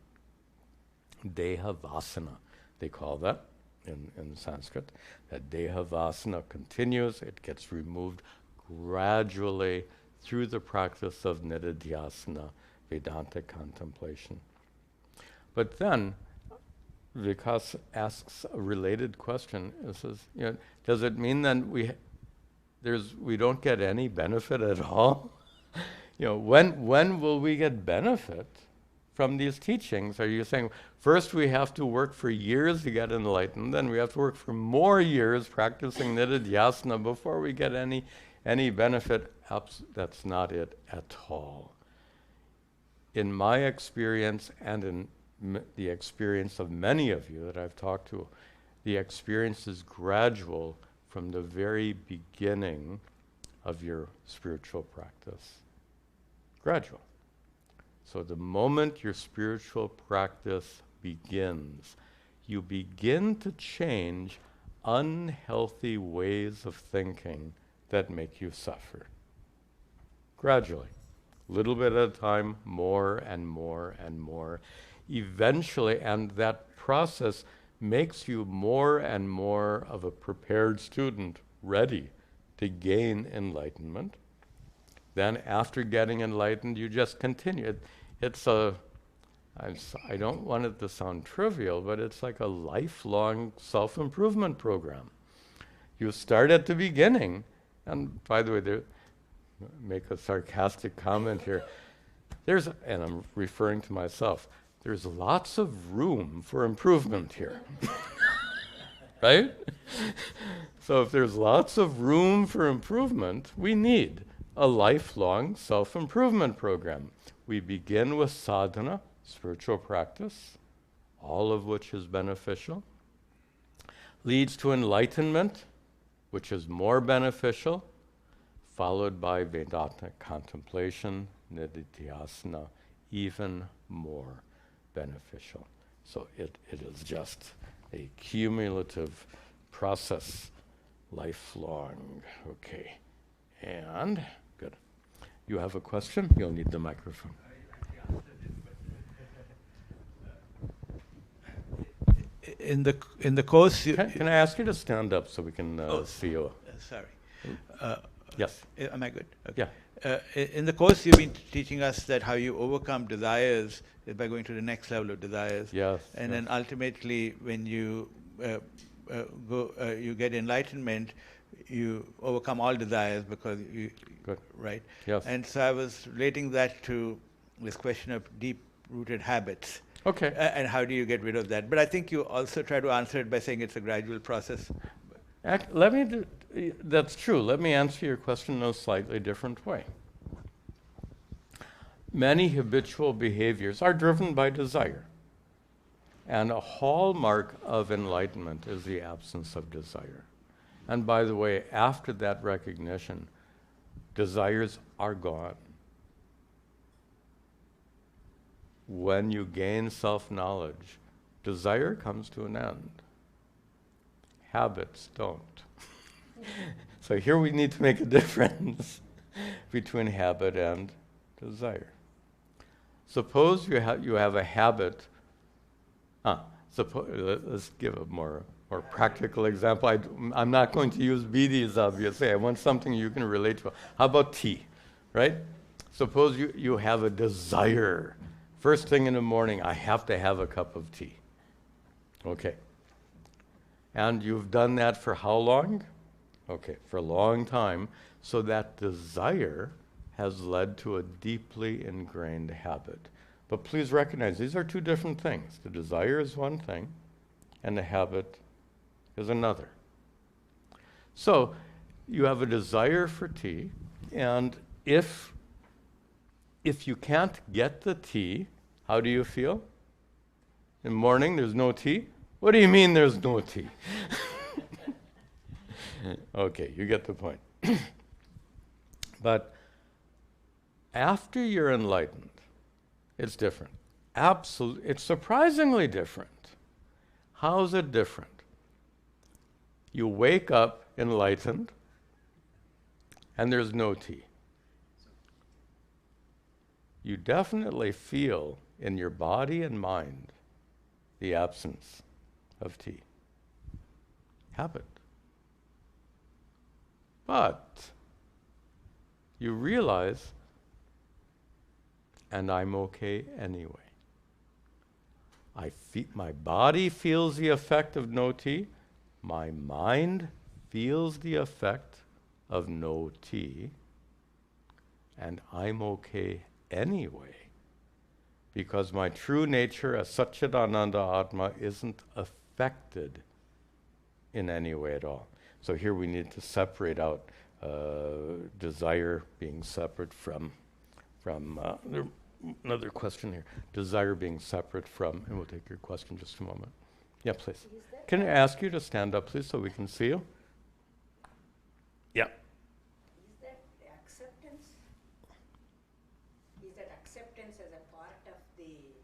S1: Deha vasana, they call that in Sanskrit. That deha vasana continues, it gets removed gradually through the practice of nididhyasana, Vedantic contemplation. But then, Vikas asks a related question. It says, does it mean then we don't get any benefit at all? When will we get benefit from these teachings? Are you saying first we have to work for years to get enlightened, then we have to work for more years practicing nididhyasana before we get any benefit? That's not it at all. In my experience, and in the experience of many of you that I've talked to, the experience is gradual from the very beginning of your spiritual practice. Gradual. So the moment your spiritual practice begins, you begin to change unhealthy ways of thinking that make you suffer. Gradually. Little bit at a time, more and more and more. Eventually, and that process makes you more and more of a prepared student, ready to gain enlightenment. Then after getting enlightened, you just continue. I don't want it to sound trivial, but it's like a lifelong self-improvement program. You start at the beginning, and by the way, make a sarcastic comment here. And I'm referring to myself, there's lots of room for improvement here. Right? So if there's lots of room for improvement, we need a lifelong self-improvement program. We begin with sadhana, spiritual practice, all of which is beneficial, leads to enlightenment, which is more beneficial, followed by Vedantic contemplation, nididhyasana, even more beneficial. So it is just a cumulative process, lifelong. Okay, and good. You have a question? You'll need the microphone.
S2: In the course,
S1: Can I ask you to stand up so we can see you?
S2: Sorry.
S1: Yes.
S2: Am I good? Okay.
S1: Yeah.
S2: In the course, you've been teaching us that how you overcome desires is by going to the next level of desires.
S1: Yes.
S2: And then ultimately, when you you get enlightenment, you overcome all desires because you.
S1: Good.
S2: Right.
S1: Yes.
S2: And so I was relating that to this question of deep-rooted habits.
S1: Okay.
S2: And how do you get rid of that? But I think you also try to answer it by saying it's a gradual process.
S1: That's true. Let me answer your question in a slightly different way. many habitual behaviors are driven by desire. And a hallmark of enlightenment is the absence of desire. And by the way, after that recognition, desires are gone. When you gain self-knowledge, desire comes to an end. Habits don't. So here we need to make a difference between habit and desire. Suppose you have a habit. Let's give a more practical example. I'm not going to use bidis, obviously. I want something you can relate to. How about tea, right? Suppose you have a desire. First thing in the morning, I have to have a cup of tea. Okay. And you've done that for how long? Okay, for a long time. So that desire has led to a deeply ingrained habit. But please recognize, these are two different things. The desire is one thing, and the habit is another. So you have a desire for tea, and if you can't get the tea, how do you feel? In the morning, there's no tea? What do you mean there's no tea? Okay, you get the point. But after you're enlightened, it's different. It's surprisingly different. How is it different? You wake up enlightened, and there's no tea. You definitely feel in your body and mind the absence of tea. Habit. But you realize, and I'm okay anyway. My body feels the effect of no tea. My mind feels the effect of no tea. And I'm okay anyway. Because my true nature as Satchidananda Atma isn't affected in any way at all. So here we need to separate out desire being separate from another question here. Desire being separate from, and we'll take your question in just a moment. Yeah, please. Can I ask you to stand up, please, so we can see you? Yeah.
S3: Is that acceptance? Is that acceptance as a part of the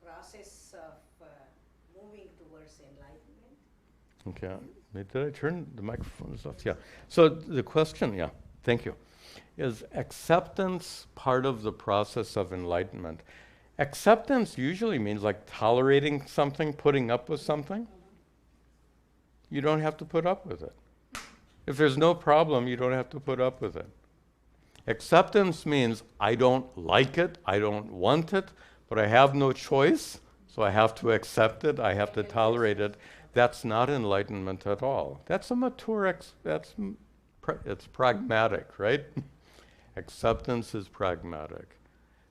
S3: process of moving towards enlightenment?
S1: Okay. Did I turn the microphone off? Yeah. So the question, yeah, thank you. Is acceptance part of the process of enlightenment? Acceptance usually means like tolerating something, putting up with something. You don't have to put up with it. If there's no problem, you don't have to put up with it. Acceptance means I don't like it, I don't want it, but I have no choice, so I have to accept it, I have to tolerate it. That's not enlightenment at all. That's a mature, it's pragmatic, right? Acceptance is pragmatic.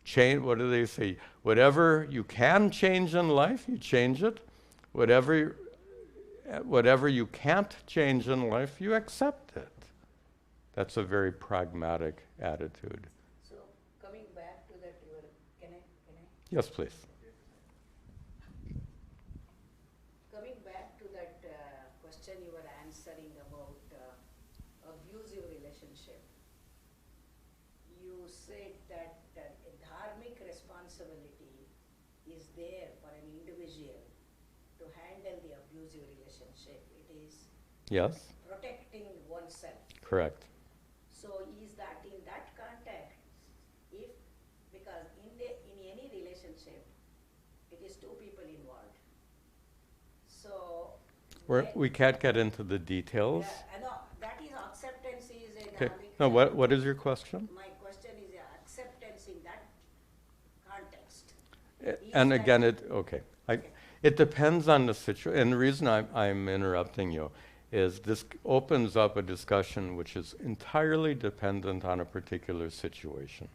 S1: Change, what do they say? Whatever you can change in life, you change it. Whatever you can't change in life, you accept it. That's a very pragmatic attitude.
S3: So coming back to that, can I?
S1: Yes, please.
S3: Coming back to that question you were answering about abusive relationship, you said that a dharmic responsibility is there for an individual to handle the abusive relationship. It is
S1: Yes.
S3: protecting oneself.
S1: Correct.
S3: So is that in that context, because in any relationship, it is two people involved. So
S1: We can't get into the details.
S3: yeah, no, that is acceptance is a
S1: Okay.
S3: dharmic.
S1: No, what is your question?
S3: My question is acceptance in that context.
S1: And again, it depends on the situation. And the reason I'm interrupting you is this opens up a discussion which is entirely dependent on a particular situation.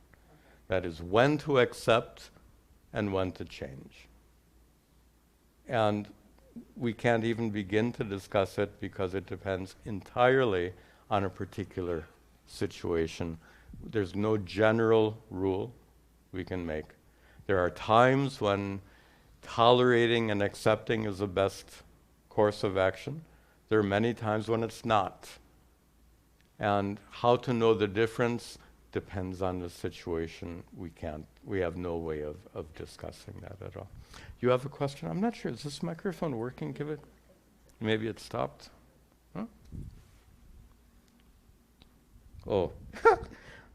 S1: That is when to accept and when to change. And we can't even begin to discuss it because it depends entirely on a particular situation there's no general rule we can make. There are times when tolerating and accepting is the best course of action. There are many times when it's not. And how to know the difference depends on the situation. We have no way of discussing that at all. You have a question? I'm not sure. Is this microphone working? Give it. Maybe it stopped. Huh? Oh,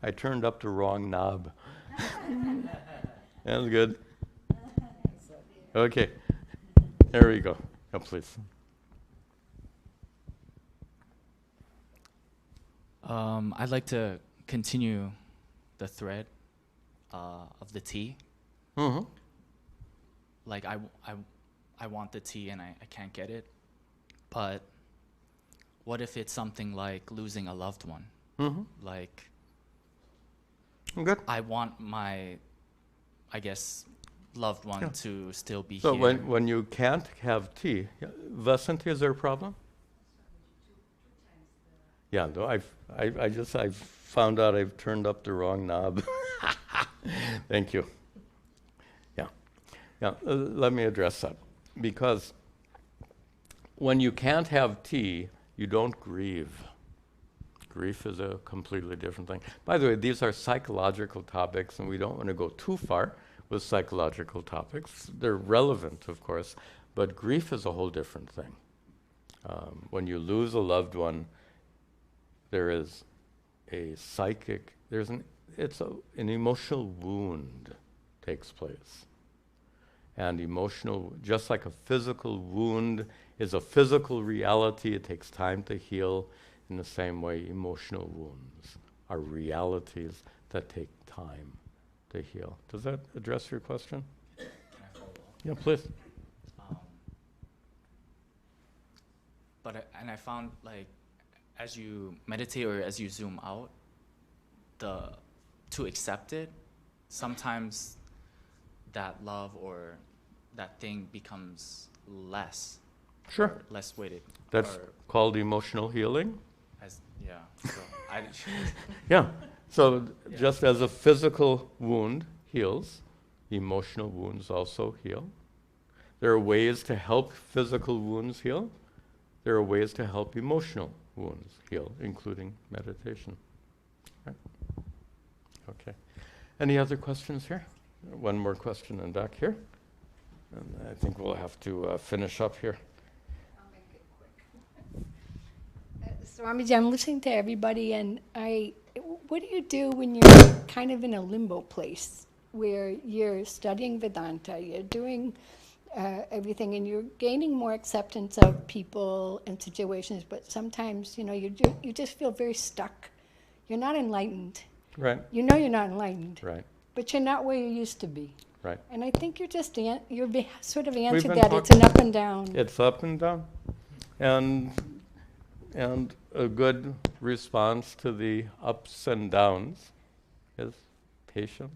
S1: I turned up the wrong knob. That's good. Okay, there we go. Oh, please.
S4: I'd like to continue the thread of the tea.
S1: Mm-hmm.
S4: Like I want the tea and I can't get it. But what if it's something like losing a loved one?
S1: Mm-hmm.
S4: Like,
S1: Good.
S4: I want my, I guess, loved one to still be
S1: So
S4: here.
S1: when you can't have tea, Vasanti, is there a problem? Yeah, no, I've found out I've turned up the wrong knob. Thank you. Yeah. Let me address that, because when you can't have tea, you don't grieve. Grief is a completely different thing. By the way, these are psychological topics, and we don't want to go too far with psychological topics. They're relevant, of course, but grief is a whole different thing. When you lose a loved one, there is a psychic, an emotional wound takes place. And emotional, just like a physical wound is a physical reality, it takes time to heal. In the same way, emotional wounds are realities that take time to heal. Does that address your question?
S4: Can I follow up?
S1: Yeah, please.
S4: And I found, like, as you meditate or as you zoom out, to accept it, sometimes that love or that thing becomes less.
S1: Sure.
S4: Less weighted.
S1: That's called emotional healing.
S4: So
S1: Yeah. So just as a physical wound heals, emotional wounds also heal. There are ways to help physical wounds heal. There are ways to help emotional wounds heal, including meditation. Right. Okay. Any other questions here? One more question in back here. And I think we'll have to finish up here.
S5: I'll make it quick. Swamiji, I'm listening to everybody, and what do you do when you're kind of in a limbo place where you're studying Vedanta, you're doing everything, and you're gaining more acceptance of people and situations, but sometimes, you just feel very stuck. You're not enlightened.
S1: Right.
S5: You know you're not enlightened.
S1: Right.
S5: But you're not where you used to be.
S1: Right.
S5: And I think you're just sort of answered
S1: been
S5: that. It's an up and down.
S1: It's up and down. And a good response to the ups and downs is patience.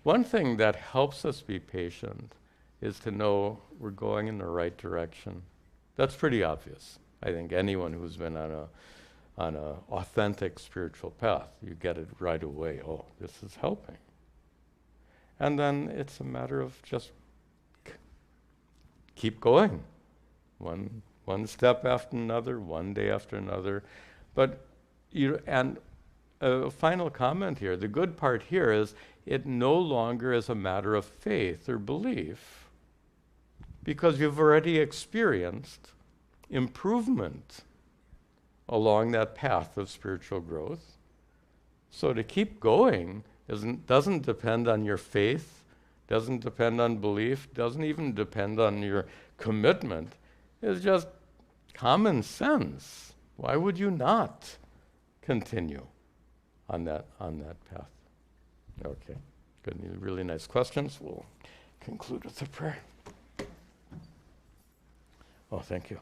S1: One thing that helps us be patient is to know we're going in the right direction. That's pretty obvious. I think anyone who's been on a authentic spiritual path, you get it right away. Oh, this is helping. And then it's a matter of just keep going. One step after another, one day after another. But and a final comment here. The good part here is it no longer is a matter of faith or belief, because you've already experienced improvement along that path of spiritual growth. So to keep going doesn't depend on your faith, doesn't depend on belief, doesn't even depend on your commitment. It's just common sense. Why would you not continue on that path? Okay, good. Really nice questions. We'll conclude with a prayer. Oh, thank you.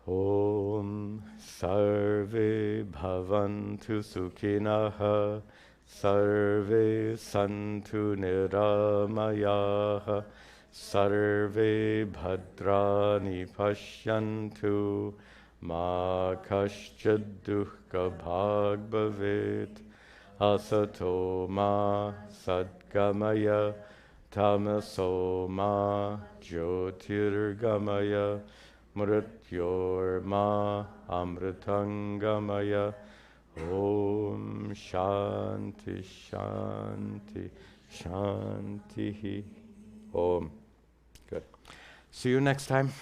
S1: Om Sarve Bhavantu Sukhinah Sarve Santu Niramayah Sarve Bhadrani Pashyantu ma kaschid dukkha bhag bhavet, asato ma sadgamaya, tamaso ma jyotirgamaya, mrityor ma amritangamaya. Om Shanti Shanti Shanti. Om. Good. See you next time.